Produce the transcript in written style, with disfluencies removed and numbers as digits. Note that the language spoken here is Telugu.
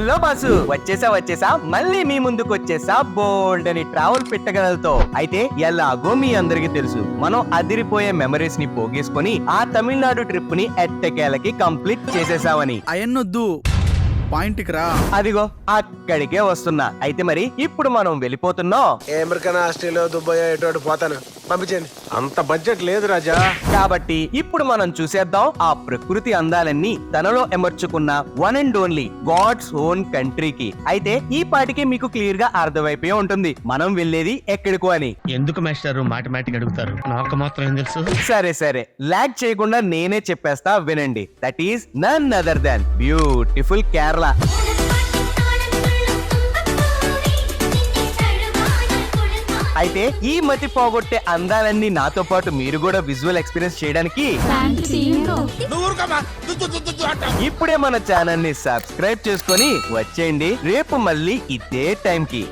హలో బాసు, వచ్చేసా మళ్ళీ మీ ముందుకు వచ్చేసా బోల్డ్ అని ట్రావెల్ పెట్టగలతో. అయితే ఎలాగో మీ అందరికి తెలుసు, మనం అదిరిపోయే మెమరీస్ ని పోగేసుకొని ఆ తమిళనాడు ట్రిప్ ని ఎట్టకేలకి కంప్లీట్ చేసేసామని. అయన్నొద్దు, పాయింట్కి రా. అదిగో అక్కడికే వస్తున్నా. అయితే మరి ఇప్పుడు మనం వెళ్ళిపోతున్నాం. అమెరికన్, ఆస్ట్రేలియా, దుబాయ్ ఎటు పోతాను, పంపించండి. అంత బడ్జెట్ లేదు రాజా. కాబట్టి ఇప్పుడు మనం చూసేద్దాం ఆ ప్రకృతి అందాలన్నీ తనలో ఎమర్చుకున్న one and only god's own కంట్రీకి. అయితే ఈ పాటికి మీకు క్లియర్ గా అర్థమైపోయి ఉంటుంది మనం వెళ్ళేది ఎక్కడికో అని. ఎందుకు మాస్టారు మాటిమాటికి అడుగుతారు? నాకు మాత్రం ఏం తెలుసు. సరే లాగ్ చేయకుండా నేనే చెప్పేస్తా వినండి. That is none other than beautiful Kerala. అయితే ఈ మతి పోగొట్టే అందాలన్నీ నాతో పాటు మీరు కూడా విజువల్ ఎక్స్పీరియన్స్ చేయడానికి ఇప్పుడే మన ఛానల్ ని సబ్స్క్రైబ్ చేసుకొని వచ్చేయండి. రేపు మళ్ళీ ఇదే టైం కి.